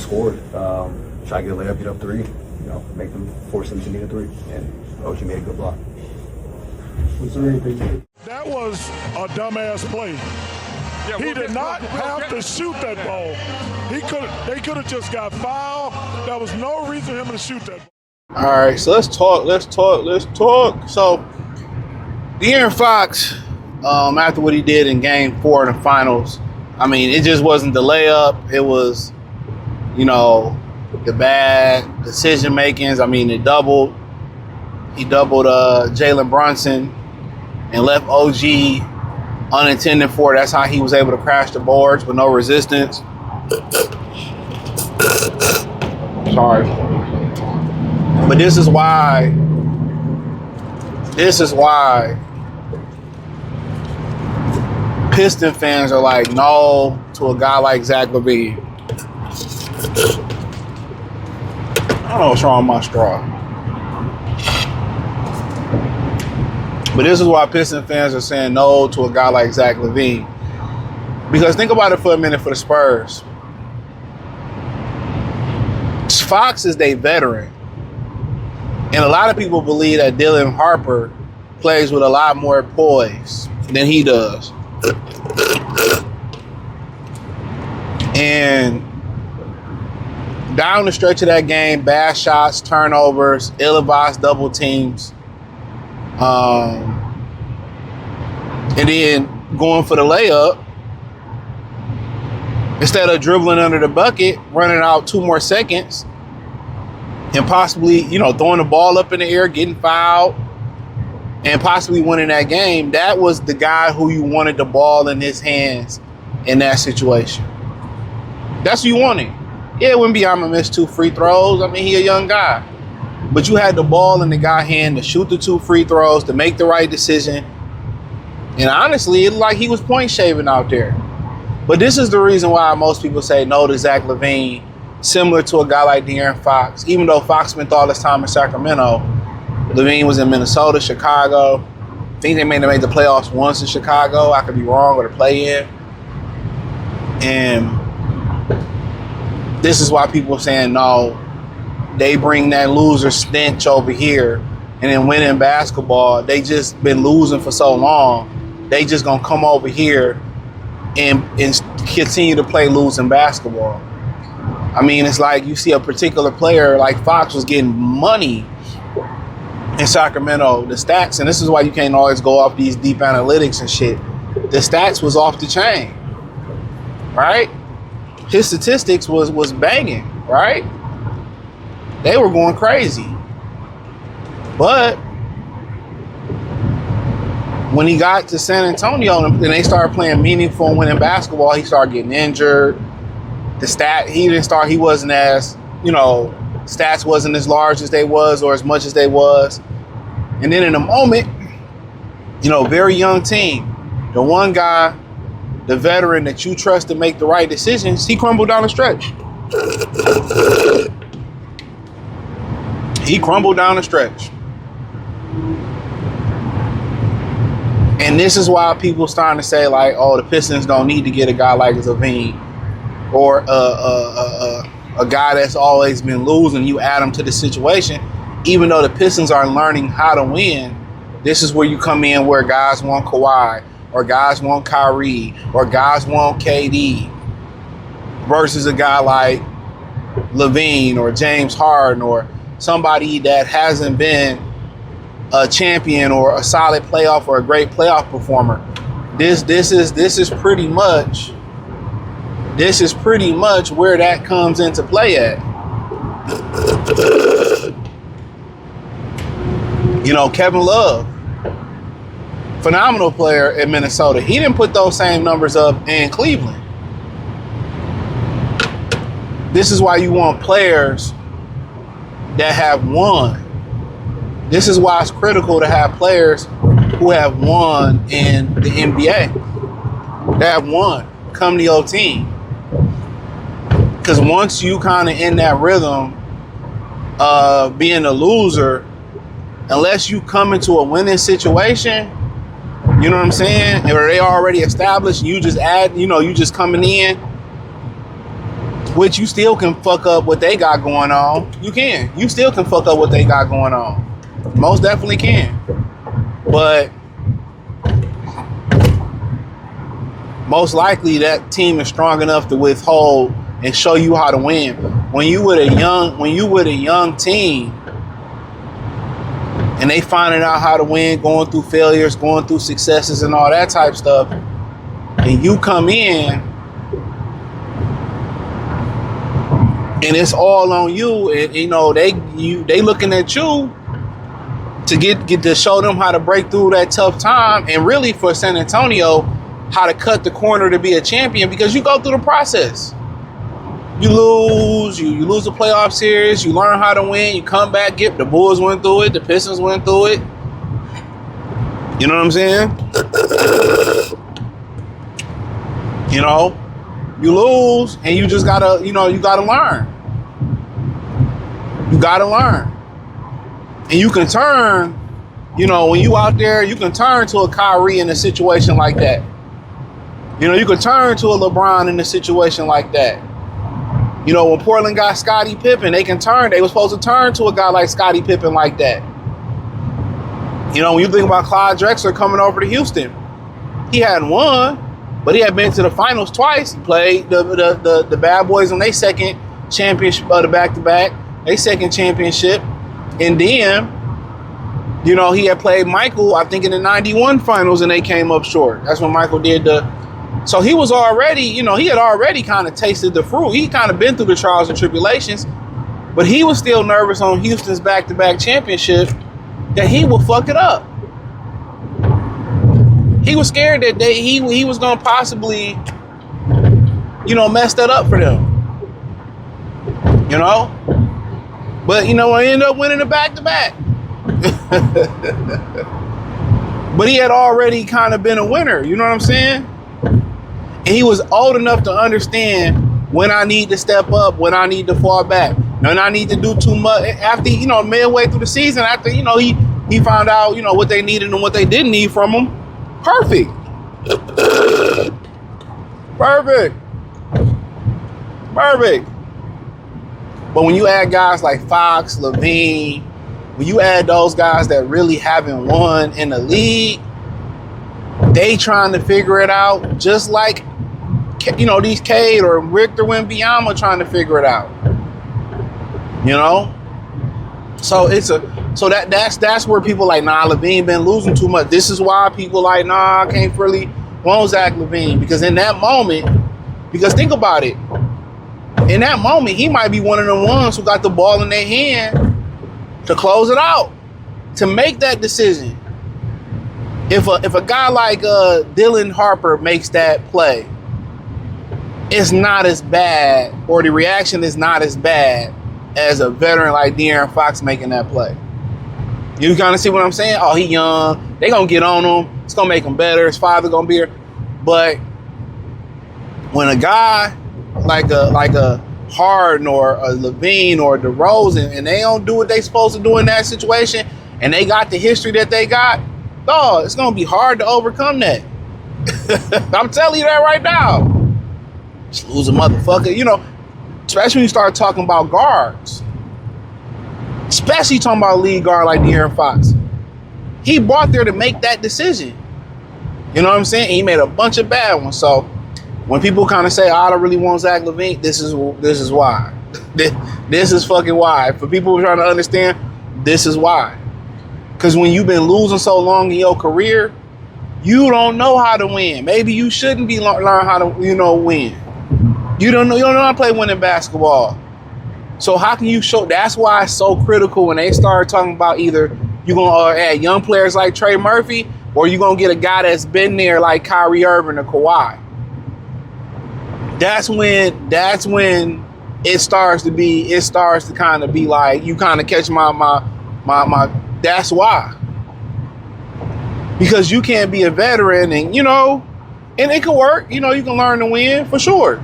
scored. Try to get a layup, get up three. You know, make them force them to need a three. And OG made a good block. Was there anything? That was a dumbass play. Yeah, He did not have to shoot that ball. They could have just got fouled. There was no reason for him to shoot that ball. All right, so let's talk. So, De'Aaron Fox, after what he did in Game 4 in the finals, I mean, it just wasn't the layup. It was, you know, the bad decision makings. I mean, He doubled Jalen Brunson and left OG unintended for it. That's how he was able to crash the boards with no resistance. Sorry. But this is why Piston fans are like, no to a guy like Zach LaVine. I don't know what's wrong with my straw. But this is why Piston fans are saying no to a guy like Zach LaVine. Because think about it for a minute for the Spurs. Fox is their veteran. And a lot of people believe that Dylan Harper plays with a lot more poise than he does. And down the stretch of that game, bad shots, turnovers, ill-advised double teams. And then going for the layup, instead of dribbling under the bucket, running out 2 more seconds, and possibly, you know, throwing the ball up in the air, getting fouled, and possibly winning that game, that was the guy who you wanted the ball in his hands in that situation. That's what you wanted. Yeah, it wouldn't be I'm gonna miss 2 free throws. I mean, he a young guy. But you had the ball in the guy's hand to shoot the 2 free throws, to make the right decision. And honestly, it looked like he was point shaving out there. But this is the reason why most people say no to Zach LaVine, similar to a guy like De'Aaron Fox. Even though Fox spent all his time in Sacramento, LaVine was in Minnesota, Chicago. I think they may have made the playoffs once in Chicago. I could be wrong, or the play-in. And this is why people are saying no. They bring that loser stench over here, and then winning basketball, they just been losing for so long. They just gonna come over here and continue to play losing basketball. I mean, it's like you see a particular player like Fox was getting money in Sacramento, the stats, and this is why you can't always go off these deep analytics and shit. The stats was off the chain, right? His statistics was banging, right? They were going crazy. But when he got to San Antonio and they started playing meaningful and winning basketball, he started getting injured. He wasn't as, you know, stats wasn't as large as they was or as much as they was. And then in a moment, you know, very young team, the one guy, the veteran that you trust to make the right decisions, he crumbled down the stretch. He crumbled down the stretch. And this is why people starting to say, like, oh, the Pistons don't need to get a guy like LaVine or a guy that's always been losing. You add him to the situation. Even though the Pistons are learning how to win, this is where you come in where guys want Kawhi or guys want Kyrie or guys want KD versus a guy like LaVine or James Harden or somebody that hasn't been a champion or a solid playoff or a great playoff performer. This is pretty much where that comes into play at. You know, Kevin Love, phenomenal player in Minnesota. He didn't put those same numbers up in Cleveland. This is why you want players that have won. This is why it's critical to have players who have won in the NBA. That have won. Come to your team. Because once you kind of in that rhythm of being a loser, unless you come into a winning situation, you know what I'm saying? Or they already established, you just add, you know, you just coming in. which you still can fuck up what they got going on. You can. You still can fuck up what they got going on. Most definitely can. But most likely that team is strong enough to withhold and show you how to win. When you with a young team and they finding out how to win, going through failures, going through successes and all that type stuff, and you come in and it's all on you, and you know they looking at you to get to show them how to break through that tough time, and really for San Antonio, how to cut the corner to be a champion, because you go through the process. You lose the playoff series, you learn how to win, you come back, the Bulls went through it, the Pistons went through it. You know what I'm saying? You know, you lose and you just gotta, you gotta learn. You gotta learn. And you can turn, when you out there, you can turn to a Kyrie in a situation like that. You can turn to a LeBron in a situation like that. When Portland got Scottie Pippen, they were supposed to turn to a guy like Scottie Pippen like that. When you think about Clyde Drexler coming over to Houston, he hadn't won, but he had been to the finals twice. He played the Bad Boys on their second championship of the back-to-back, their second championship. And then, he had played Michael, I think in the 91 finals, and they came up short. That's when Michael did so he was already, he had already kind of tasted the fruit. He kind of been through the trials and tribulations, but he was still nervous on Houston's back-to-back championship that he would fuck it up. He was scared that he was going to possibly, mess that up for them. But, I ended up winning the back-to-back. But he had already kind of been a winner, you know what I'm saying? And he was old enough to understand when I need to step up, when I need to fall back, when I need to do too much. After, midway through the season, after, he found out, what they needed and what they didn't need from him. Perfect. Perfect. But when you add guys like Fox, LaVine, when you add those guys that really haven't won in the league, they trying to figure it out just like, these Cade or Victor Wembanyama trying to figure it out. So that's where people like, nah, LaVine been losing too much. This is why people like, nah, I can't really want Zach LaVine, because in that moment, because think about it, in that moment he might be one of the ones who got the ball in their hand to close it out, to make that decision. If a guy like Dylan Harper makes that play, it's not as bad, or the reaction is not as bad as a veteran like De'Aaron Fox making that play. You kind of see what I'm saying? Oh, he young. They gonna get on him. It's gonna make him better. His father gonna be here. But when a guy like a Harden or a LaVine or DeRozan, and they don't do what they supposed to do in that situation, and they got the history that they got, dog, it's gonna be hard to overcome that. I'm telling you that right now. Just lose a motherfucker, especially when you start talking about guards. Especially talking about a lead guard like De'Aaron Fox. He brought there to make that decision. You know what I'm saying? He made a bunch of bad ones. So when people kind of say, I don't really want Zach LaVine, this is why. This is fucking why. For people who are trying to understand, this is why. Because when you've been losing so long in your career, you don't know how to win. Maybe you shouldn't be learn how to, win. You don't know how to play winning basketball. So how can you show? That's why it's so critical when they start talking about either you're going to add young players like Trey Murphy, or you're going to get a guy that's been there like Kyrie Irving or Kawhi. That's when it starts to kind of be like, you kind of catch my that's why. Because you can't be a veteran and and it can work, you can learn to win for sure.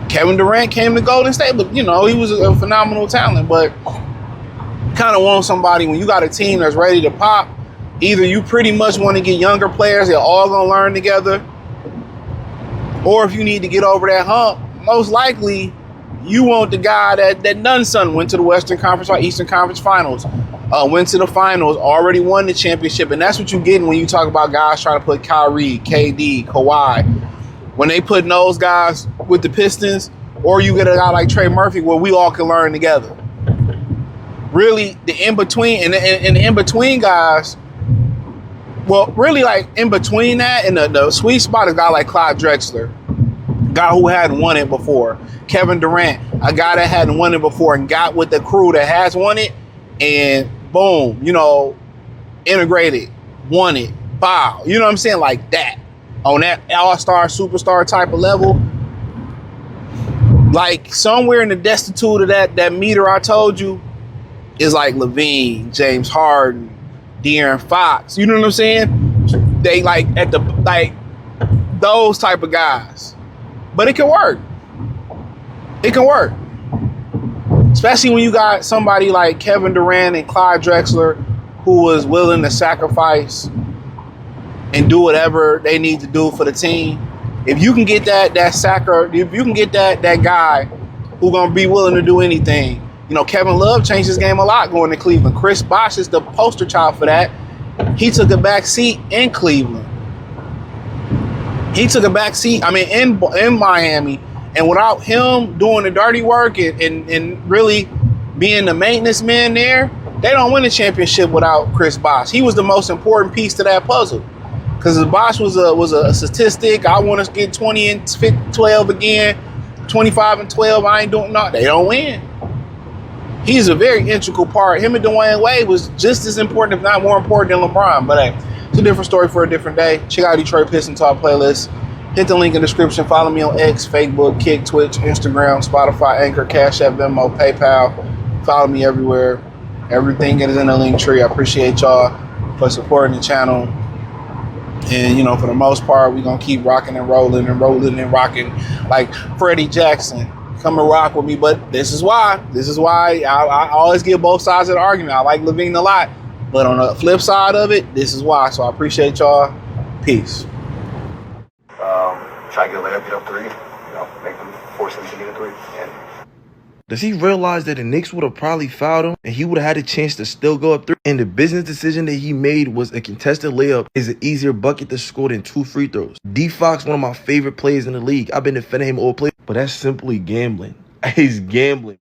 Kevin Durant came to Golden State, but he was a phenomenal talent, but kind of want somebody when you got a team that's ready to pop. Either you pretty much want to get younger players, they're all gonna learn together, or if you need to get over that hump, most likely you want the guy that done something, went to the Western Conference or Eastern Conference Finals, went to the finals, already won the championship. And that's what you're getting when you talk about guys trying to put Kyrie, KD, Kawhi. When they put those guys with the Pistons, or you get a guy like Trey Murphy where we all can learn together. Really, the in-between, and the in-between guys, well, really like in between that and the sweet spot is a guy like Clyde Drexler, a guy who hadn't won it before. Kevin Durant, a guy that hadn't won it before and got with the crew that has won it, and boom, integrated, won it, wow. You know what I'm saying? Like that. On that all-star, superstar type of level. Like somewhere in the destitute of that meter I told you is like LaVine, James Harden, De'Aaron Fox. You know what I'm saying? They like at the those type of guys. But it can work. It can work. Especially when you got somebody like Kevin Durant and Clyde Drexler who was willing to sacrifice and do whatever they need to do for the team. If you can get that guy who's gonna be willing to do anything. Kevin Love changed his game a lot going to Cleveland. Chris Bosh is the poster child for that. He took a back seat in Cleveland. He took a back seat, in Miami. And without him doing the dirty work and really being the maintenance man there, they don't win a championship without Chris Bosh. He was the most important piece to that puzzle. Because Bosh was a statistic. I want to get 20 and 12 again, 25 and 12. I ain't doing nothing. They don't win. He's a very integral part. Him and Dwayne Wade was just as important, if not more important, than LeBron. But hey, it's a different story for a different day. Check out Detroit Piston Talk playlist. Hit the link in the description. Follow me on X, Facebook, Kick, Twitch, Instagram, Spotify, Anchor, Cash App, Venmo, PayPal. Follow me everywhere. Everything is in the link tree. I appreciate y'all for supporting the channel. And, for the most part, we're going to keep rocking and rolling and rocking like Freddie Jackson. Come and rock with me. But this is why I always get both sides of the argument. I like LaVine a lot. But on the flip side of it, this is why. So I appreciate y'all. Peace. Try to get a layup, get up three. Make them force them to get a three. And does he realize that the Knicks would have probably fouled him and he would have had a chance to still go up 3? And the business decision that he made was a contested layup is an easier bucket to score than 2 free throws. D Fox, one of my favorite players in the league. I've been defending him all play, but that's simply gambling. He's gambling.